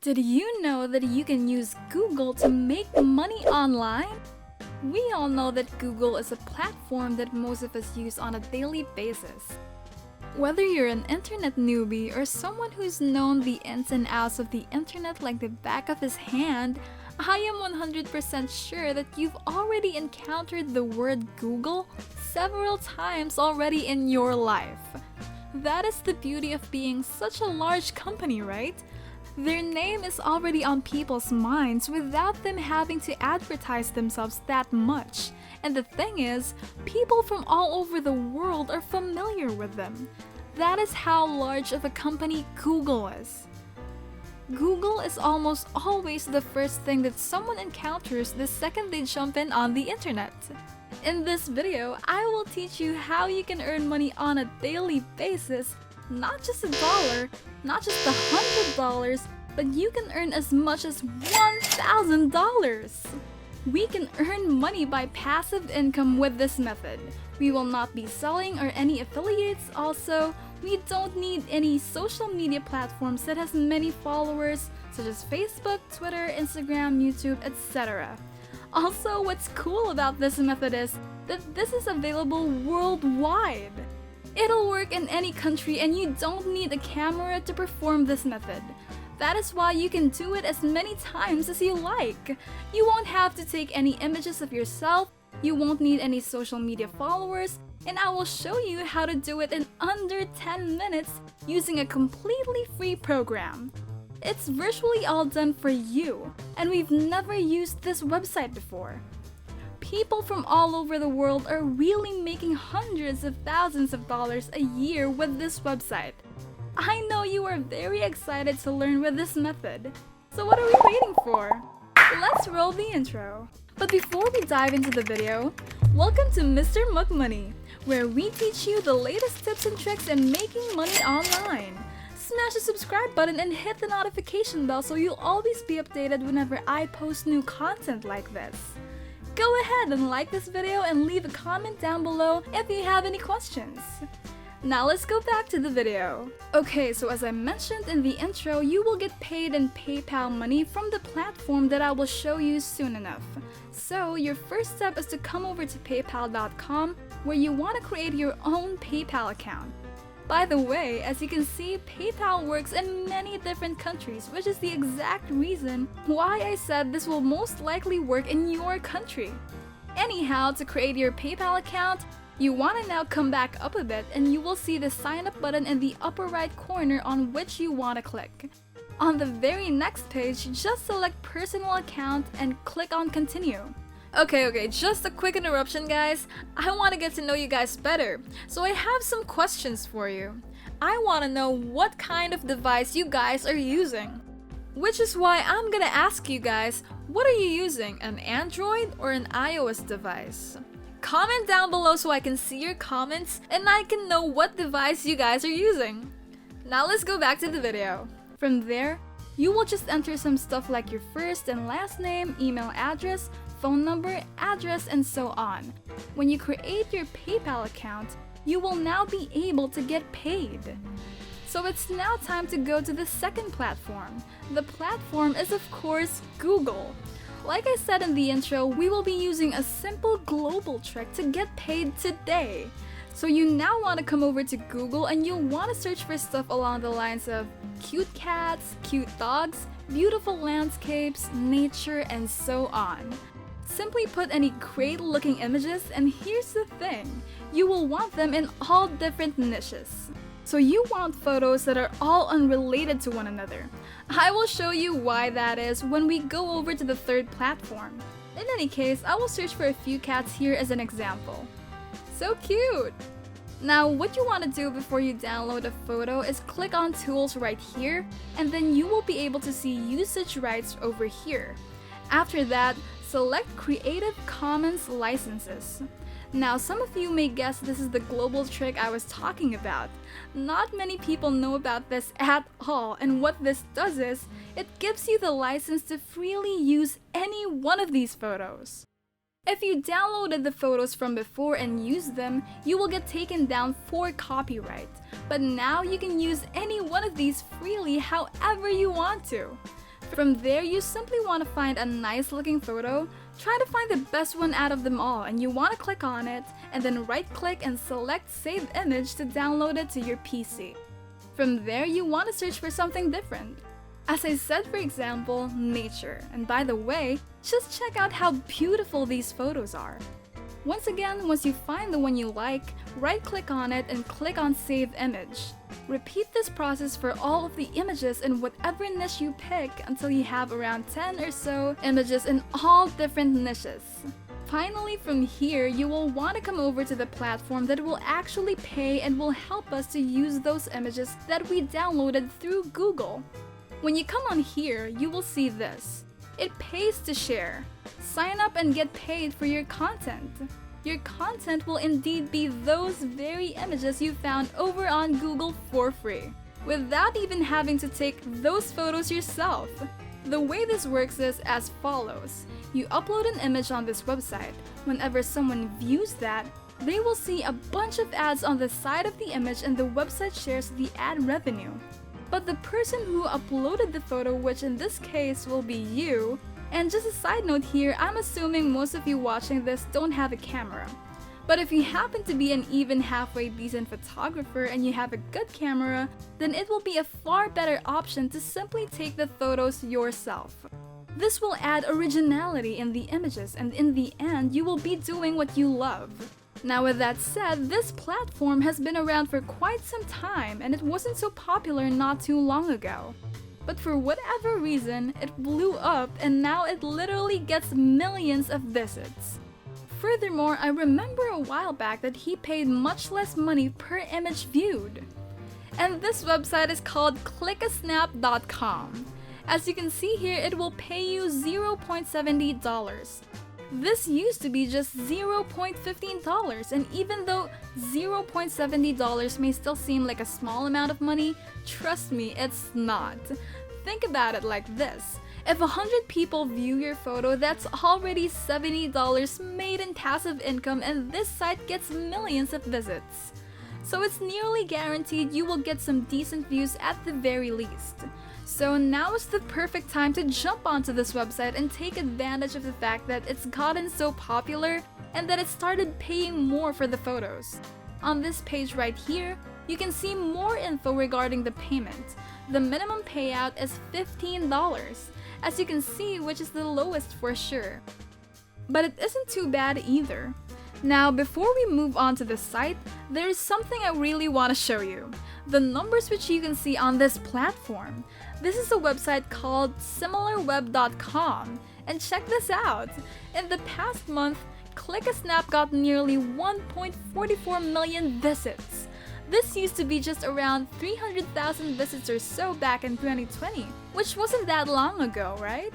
Did you know that you can use Google to make money online? We all know that Google is a platform that most of us use on a daily basis. Whether you're an internet newbie or someone who's known the ins and outs of the internet like the back of his hand, I am 100% sure that you've already encountered the word Google several times already in your life. That is the beauty of being such a large company, right? Their name is already on people's minds without them having to advertise themselves that much. And the thing is, people from all over the world are familiar with them. That is how large of a company Google is. Google is almost always the first thing that someone encounters the second they jump in on the internet. In this video, I will teach you how you can earn money on a daily basis, not just $1, not just $100, but you can earn as much as $1,000. We can earn money by passive income with this method. We will not be selling or any affiliates. Also, we don't need any social media platforms that has many followers such as Facebook, Twitter, Instagram, YouTube, etc. Also, what's cool about this method is that this is available worldwide. It'll work in any country and you don't need a camera to perform this method. That is why you can do it as many times as you like. You won't have to take any images of yourself, you won't need any social media followers, and I will show you how to do it in under 10 minutes using a completely free program. It's virtually all done for you, and we've never used this website before. People from all over the world are really making hundreds of thousands of dollars a year with this website. I know you are very excited to learn with this method. So what are we waiting for? Let's roll the intro. But before we dive into the video, welcome to Mr. McMoney, where we teach you the latest tips and tricks in making money online. Smash the subscribe button and hit the notification bell so you'll always be updated whenever I post new content like this. Go ahead and like this video and leave a comment down below if you have any questions. Now let's go back to the video. Okay, so as I mentioned in the intro, you will get paid in PayPal money from the platform that I will show you soon enough. So your first step is to come over to paypal.com where you want to create your own PayPal account. By the way, as you can see, PayPal works in many different countries, which is the exact reason why I said this will most likely work in your country. Anyhow, to create your PayPal account, you want to now come back up a bit and you will see the sign up button in the upper right corner on which you want to click. On the very next page, just select personal account and click on continue. Okay, just a quick interruption guys. I want to get to know you guys better, so I have some questions for you. I want to know what kind of device you guys are using. Which is why I'm gonna ask you guys, what are you using, an Android or an iOS device? Comment down below so I can see your comments and I can know what device you guys are using. Now let's go back to the video. From there, you will just enter some stuff like your first and last name, email address, phone number, address, and so on. When you create your PayPal account, you will now be able to get paid. So it's now time to go to the second platform. The platform is of course Google. Like I said in the intro, we will be using a simple global trick to get paid today. So you now want to come over to Google and you'll want to search for stuff along the lines of cute cats, cute dogs, beautiful landscapes, nature, and so on. Simply put any great looking images, and here's the thing, you will want them in all different niches. So you want photos that are all unrelated to one another. I will show you why that is when we go over to the third platform. In any case, I will search for a few cats here as an example. So cute! Now what you want to do before you download a photo is click on tools right here, and then you will be able to see usage rights over here. After that, select Creative Commons licenses. Now some of you may guess this is the global trick I was talking about. Not many people know about this at all, and what this does is, it gives you the license to freely use any one of these photos. If you downloaded the photos from before and used them, you will get taken down for copyright. But now you can use any one of these freely however you want to. From there, you simply want to find a nice looking photo, try to find the best one out of them all, and you want to click on it, and then right click and select Save Image to download it to your PC. From there, you want to search for something different. As I said, for example, nature. And by the way, just check out how beautiful these photos are. Once again, once you find the one you like, right-click on it and click on Save Image. Repeat this process for all of the images in whatever niche you pick until you have around 10 or so images in all different niches. Finally, from here, you will want to come over to the platform that will actually pay and will help us to use those images that we downloaded through Google. When you come on here, you will see this. It pays to share. Sign up and get paid for your content. Your content will indeed be those very images you found over on Google for free, without even having to take those photos yourself. The way this works is as follows. You upload an image on this website. Whenever someone views that, they will see a bunch of ads on the side of the image and the website shares the ad revenue. But the person who uploaded the photo, which in this case will be you, and just a side note here, I'm assuming most of you watching this don't have a camera. But if you happen to be an even halfway decent photographer and you have a good camera, then it will be a far better option to simply take the photos yourself. This will add originality in the images, and in the end, you will be doing what you love. Now with that said, this platform has been around for quite some time and it wasn't so popular not too long ago. But for whatever reason, it blew up and now it literally gets millions of visits. Furthermore, I remember a while back that he paid much less money per image viewed. And this website is called Clickasnap.com. As you can see here, it will pay you $0.70. This used to be just $0.15, and even though $0.70 may still seem like a small amount of money, trust me, it's not. Think about it like this. If 100 people view your photo, that's already $70 made in passive income, and this site gets millions of visits. So it's nearly guaranteed you will get some decent views at the very least. So now is the perfect time to jump onto this website and take advantage of the fact that it's gotten so popular and that it started paying more for the photos. On this page right here, you can see more info regarding the payment. The minimum payout is $15, as you can see, which is the lowest for sure. But it isn't too bad either. Now, before we move on to the site, there's something I really want to show you. The numbers which you can see on this platform. This is a website called SimilarWeb.com, and check this out. In the past month, Clickasnap got nearly 1.44 million visits. This used to be just around 300,000 visits or so back in 2020, which wasn't that long ago, right?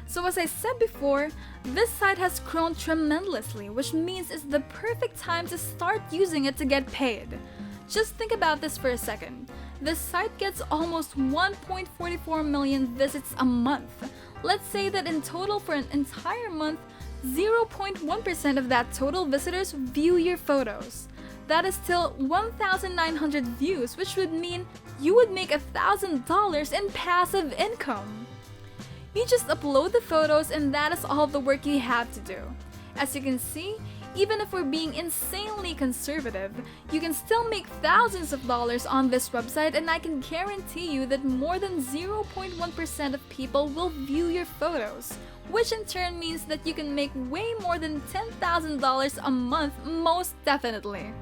So as I said before, this site has grown tremendously, which means it's the perfect time to start using it to get paid. Just think about this for a second. This site gets almost 1.44 million visits a month. Let's say that in total for an entire month, 0.1% of that total visitors view your photos. That is still 1,900 views, which would mean you would make $1,000 in passive income. You just upload the photos and that is all the work you have to do. As you can see, even if we're being insanely conservative, you can still make thousands of dollars on this website, and I can guarantee you that more than 0.1% of people will view your photos, which in turn means that you can make way more than $10,000 a month, most definitely.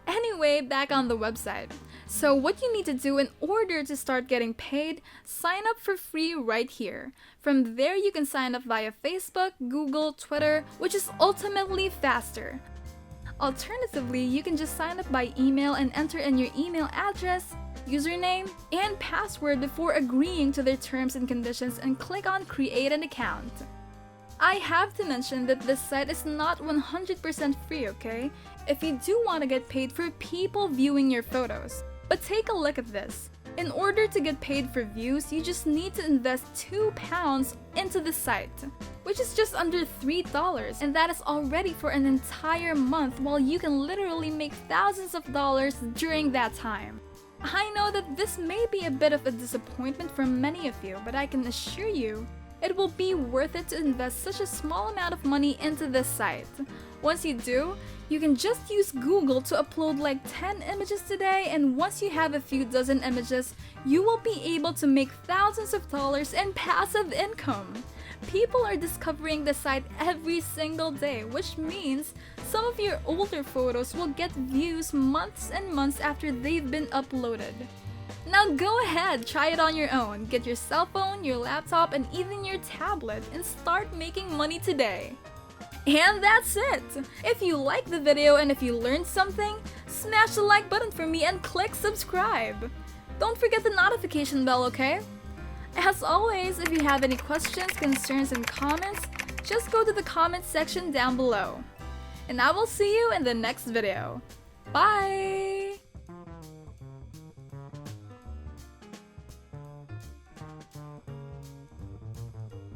Anyway, back on the website. So what you need to do in order to start getting paid, sign up for free right here. From there you can sign up via Facebook, Google, Twitter, which is ultimately faster. Alternatively, you can just sign up by email and enter in your email address, username, and password before agreeing to their terms and conditions and click on Create an Account. I have to mention that this site is not 100% free, okay? If you do want to get paid for people viewing your photos. But take a look at this. In order to get paid for views, you just need to invest £2 into the site, which is just under $3, and that is already for an entire month, while you can literally make thousands of dollars during that time. I know that this may be a bit of a disappointment for many of you, but I can assure you, it will be worth it to invest such a small amount of money into this site. Once you do, you can just use Google to upload like 10 images today, and once you have a few dozen images, you will be able to make thousands of dollars in passive income. People are discovering the site every single day, which means some of your older photos will get views months and months after they've been uploaded. Now go ahead, try it on your own. Get your cell phone, your laptop, and even your tablet and start making money today. And that's it! If you liked the video and if you learned something, smash the like button for me and click subscribe. Don't forget the notification bell, okay? As always, if you have any questions, concerns, and comments, just go to the comments section down below. And I will see you in the next video. Bye!